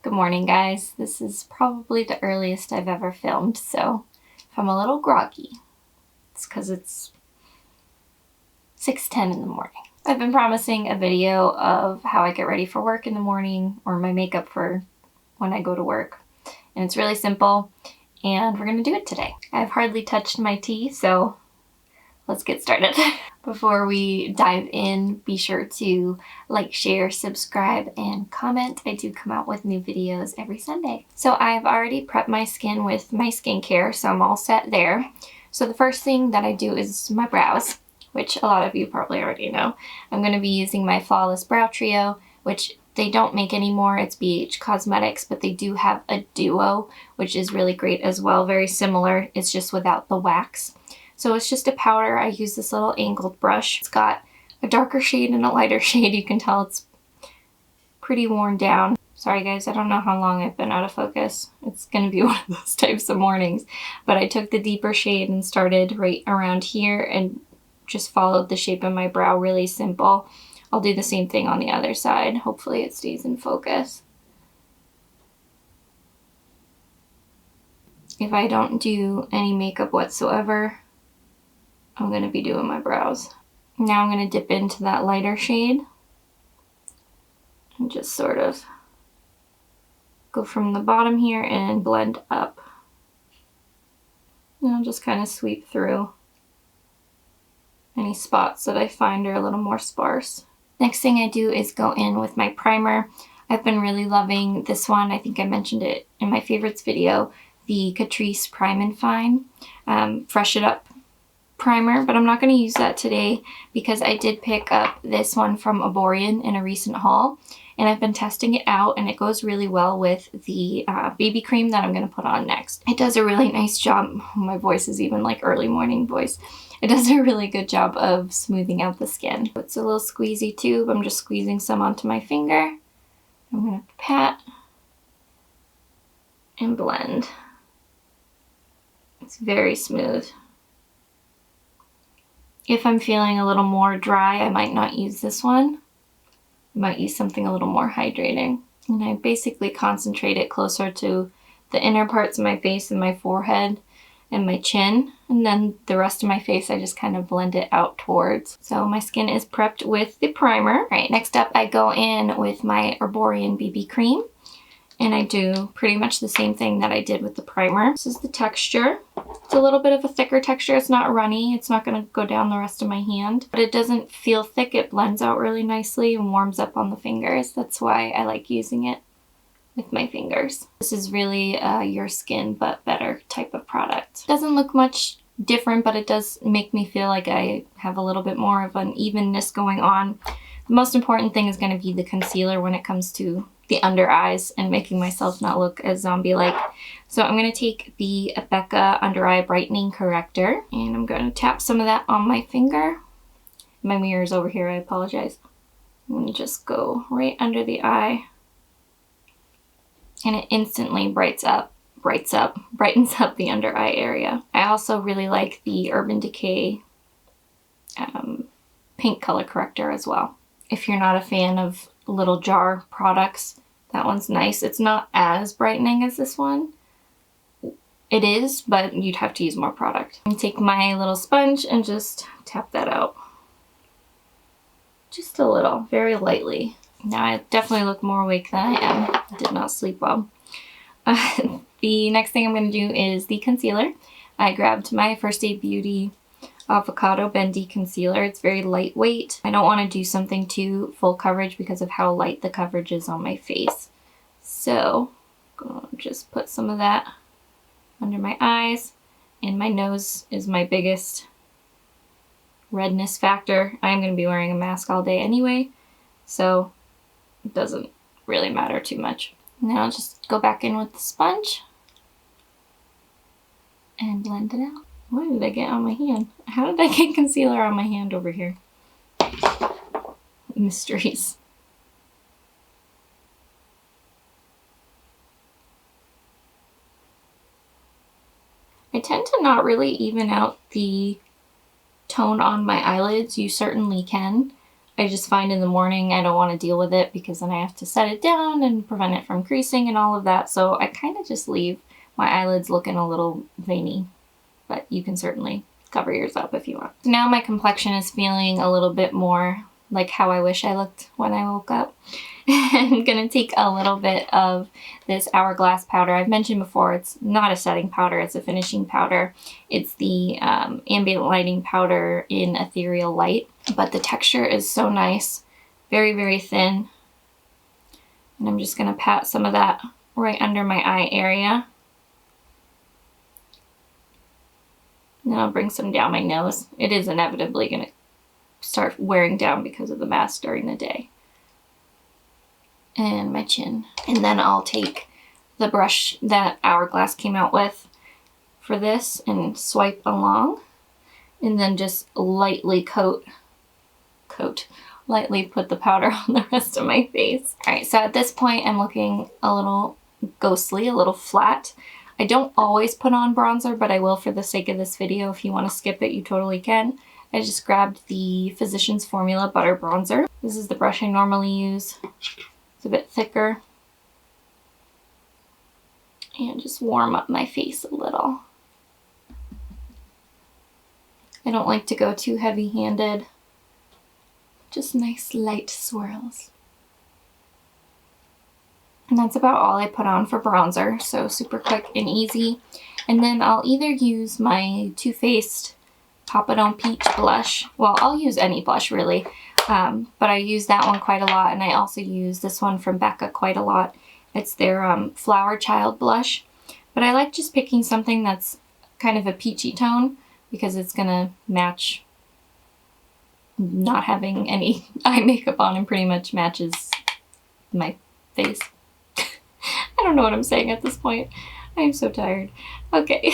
Good morning, guys. This is probably the earliest I've ever filmed, so if I'm a little groggy, it's because it's 6:10 in the morning. I've been promising a video of how I get ready for work in the morning, or my makeup for when I go to work, and it's really simple, and we're gonna do it today. I've hardly touched my tea, so let's get started. Before we dive in, be sure to like, share, subscribe, and comment. I do come out with new videos every Sunday. So I've already prepped my skin with my skincare, so I'm all set there. So the first thing that I do is my brows, which a lot of you probably already know. I'm going to be using my Flawless Brow Trio, which they don't make anymore. It's BH Cosmetics, but they do have a duo, which is really great as well. Very similar. It's just without the wax. So it's just a powder. I use this little angled brush. It's got a darker shade and a lighter shade. You can tell it's pretty worn down. Sorry guys, I don't know how long I've been out of focus. It's gonna be one of those types of mornings. But I took the deeper shade and started right around here and just followed the shape of my brow. Really simple. I'll do the same thing on the other side. Hopefully it stays in focus. If I don't do any makeup whatsoever, I'm going to be doing my brows. Now I'm going to dip into that lighter shade and just sort of go from the bottom here and blend up. And I'll just kind of sweep through any spots that I find are a little more sparse. Next thing I do is go in with my primer. I've been really loving this one. I think I mentioned it in my favorites video, the Catrice Prime and Fine Fresh It Up primer, but I'm not going to use that today because I did pick up this one from Erborian in a recent haul, and I've been testing it out, and it goes really well with the BB cream that I'm going to put on next. It does a really nice job. My voice is even like early morning voice. It does a really good job of smoothing out the skin. It's a little squeezy tube. I'm just squeezing some onto my finger. I'm going to pat and blend. It's very smooth. If I'm feeling a little more dry, I might not use this one. I might use something a little more hydrating. And I basically concentrate it closer to the inner parts of my face and my forehead and my chin. And then the rest of my face, I just kind of blend it out towards. So my skin is prepped with the primer. All right, next up I go in with my Erborian BB cream. And I do pretty much the same thing that I did with the primer. This is the texture. It's a little bit of a thicker texture. It's not runny. It's not going to go down the rest of my hand. But it doesn't feel thick. It blends out really nicely and warms up on the fingers. That's why I like using it with my fingers. This is really your skin but better type of product. It doesn't look much different, but it does make me feel like I have a little bit more of an evenness going on. The most important thing is going to be the concealer when it comes to the under eyes and making myself not look as zombie-like. So I'm going to take the Becca Under Eye Brightening Corrector, and I'm going to tap some of that on my finger. My mirror is over here, I apologize. I'm going to just go right under the eye, and it instantly brightens up the under eye area. I also really like the Urban Decay pink color corrector as well. If you're not a fan of little jar products, that one's nice. It's not as brightening as this one. It is, but you'd have to use more product. I'm gonna take my little sponge and just tap that out. Just a little, very lightly. Now I definitely look more awake than I am. I did not sleep well. The next thing I'm gonna do is the concealer. I grabbed my First Aid Beauty Avocado Bendy Concealer. It's very lightweight. I don't want to do something too full coverage because of how light the coverage is on my face. So I'm going to just put some of that under my eyes, and my nose is my biggest redness factor. I'm going to be wearing a mask all day anyway, so it doesn't really matter too much. Now I'll just go back in with the sponge and blend it out. What did I get on my hand? How did I get concealer on my hand over here? Mysteries. I tend to not really even out the tone on my eyelids. You certainly can. I just find in the morning I don't want to deal with it because then I have to set it down and prevent it from creasing and all of that. So I kind of just leave my eyelids looking a little veiny, but you can certainly cover yours up if you want. Now my complexion is feeling a little bit more like how I wish I looked when I woke up. I'm gonna take a little bit of this Hourglass powder. I've mentioned before, it's not a setting powder, it's a finishing powder. It's the Ambient lighting powder in Ethereal Light, but the texture is so nice, very, very thin. And I'm just gonna pat some of that right under my eye area. And then I'll bring some down my nose. It is inevitably gonna start wearing down because of the mask during the day. And my chin. And then I'll take the brush that Hourglass came out with for this and swipe along. And then just lightly lightly put the powder on the rest of my face. Alright, so at this point I'm looking a little ghostly, a little flat. I don't always put on bronzer, but I will for the sake of this video. If you want to skip it, you totally can. I just grabbed the Physicians Formula Butter Bronzer. This is the brush I normally use. It's a bit thicker. And just warm up my face a little. I don't like to go too heavy-handed. Just nice light swirls. And that's about all I put on for bronzer, so super quick and easy. And then I'll either use my Too Faced Papadon Peach blush. Well, I'll use any blush really, but I use that one quite a lot, and I also use this one from Becca quite a lot. It's their Flowerchild blush, but I like just picking something that's kind of a peachy tone because it's gonna match not having any eye makeup on and pretty much matches my face. I don't know what I'm saying at this point. I'm so tired. Okay.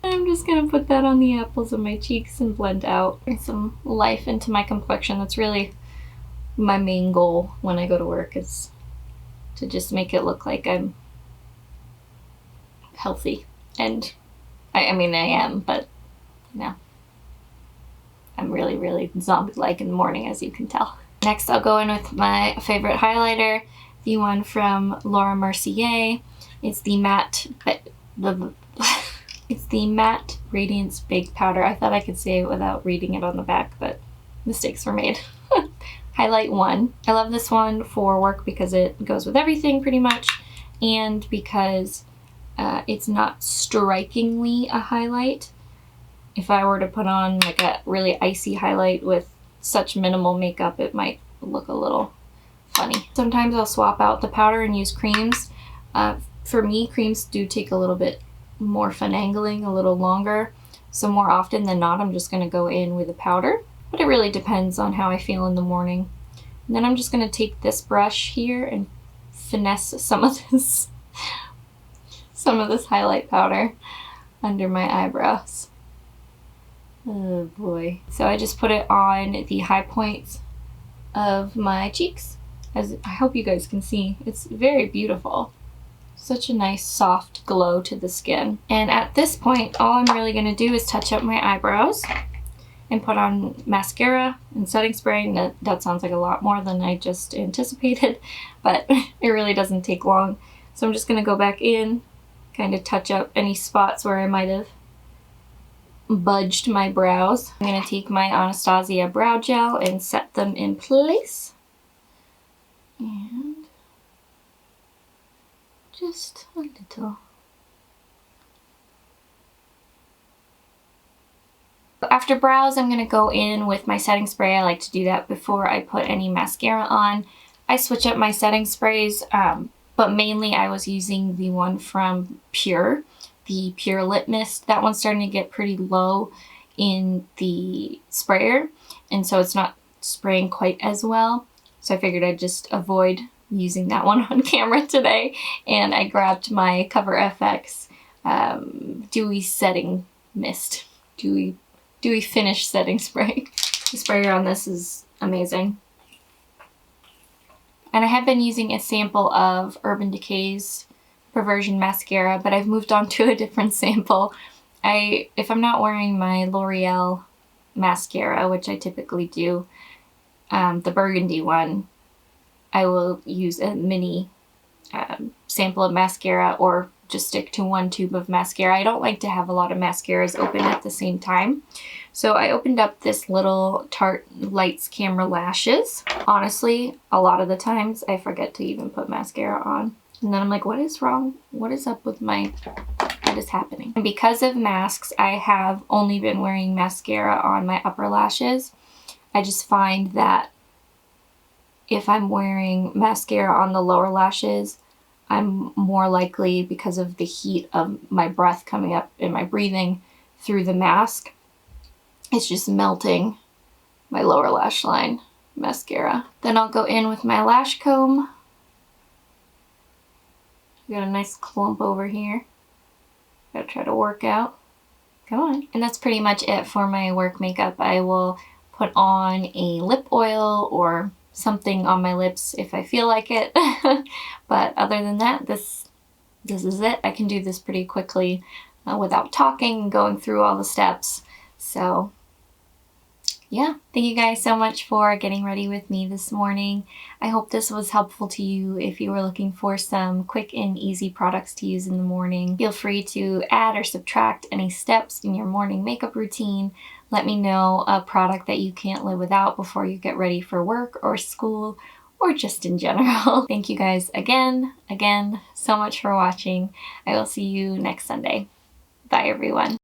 I'm just gonna put that on the apples of my cheeks and blend out some life into my complexion. That's really my main goal when I go to work, is to just make it look like I'm healthy. And I mean I am, but you know, I'm really, really zombie-like in the morning, as you can tell. Next I'll go in with my favorite highlighter, the one from Laura Mercier. It's the matte, it's the matte Radiance Big Powder. I thought I could say it without reading it on the back, but mistakes were made. Highlight 1. I love this one for work because it goes with everything pretty much, and because it's not strikingly a highlight. If I were to put on like a really icy highlight with such minimal makeup, it might look a little funny. Sometimes I'll swap out the powder and use creams. For me, creams do take a little bit more finagling, a little longer. So more often than not, I'm just going to go in with a powder. But it really depends on how I feel in the morning. And then I'm just going to take this brush here and finesse some of this highlight powder under my eyebrows. Oh boy. So I just put it on the high points of my cheeks. As I hope you guys can see, it's very beautiful. Such a nice soft glow to the skin. And at this point, all I'm really going to do is touch up my eyebrows and put on mascara and setting spray. And that sounds like a lot more than I just anticipated, but it really doesn't take long. So I'm just going to go back in, kind of touch up any spots where I might have budged my brows. I'm going to take my Anastasia brow gel and set them in place. And just a little. After brows, I'm going to go in with my setting spray. I like to do that before I put any mascara on. I switch up my setting sprays, but mainly I was using the one from Pure, the Pure Lip Mist. That one's starting to get pretty low in the sprayer, and so it's not spraying quite as well. So I figured I'd just avoid using that one on camera today, and I grabbed my Cover FX Dewy Setting Mist. Dewy Finish Setting Spray. The sprayer on this is amazing. And I have been using a sample of Urban Decay's Perversion Mascara, but I've moved on to a different sample. If I'm not wearing my L'Oreal mascara, which I typically do, the burgundy one, I will use a mini sample of mascara or just stick to one tube of mascara. I don't like to have a lot of mascaras open at the same time. So I opened up this little Tarte Lights Camera Lashes. Honestly, a lot of the times I forget to even put mascara on. And then I'm like, what is wrong? What is up with my, what is happening? And because of masks, I have only been wearing mascara on my upper lashes. I just find that if I'm wearing mascara on the lower lashes, I'm more likely, because of the heat of my breath coming up and my breathing through the mask, it's just melting my lower lash line mascara. Then I'll go in with my lash comb. Got a nice clump over here. Gotta try to work out. Come on. And that's pretty much it for my work makeup. I will put on a lip oil or something on my lips if I feel like it. But other than that, this is it. I can do this pretty quickly without talking and going through all the steps. So yeah, thank you guys so much for getting ready with me this morning. I hope this was helpful to you if you were looking for some quick and easy products to use in the morning. Feel free to add or subtract any steps in your morning makeup routine. Let me know a product that you can't live without before you get ready for work or school or just in general. Thank you guys again so much for watching. I will see you next Sunday. Bye everyone.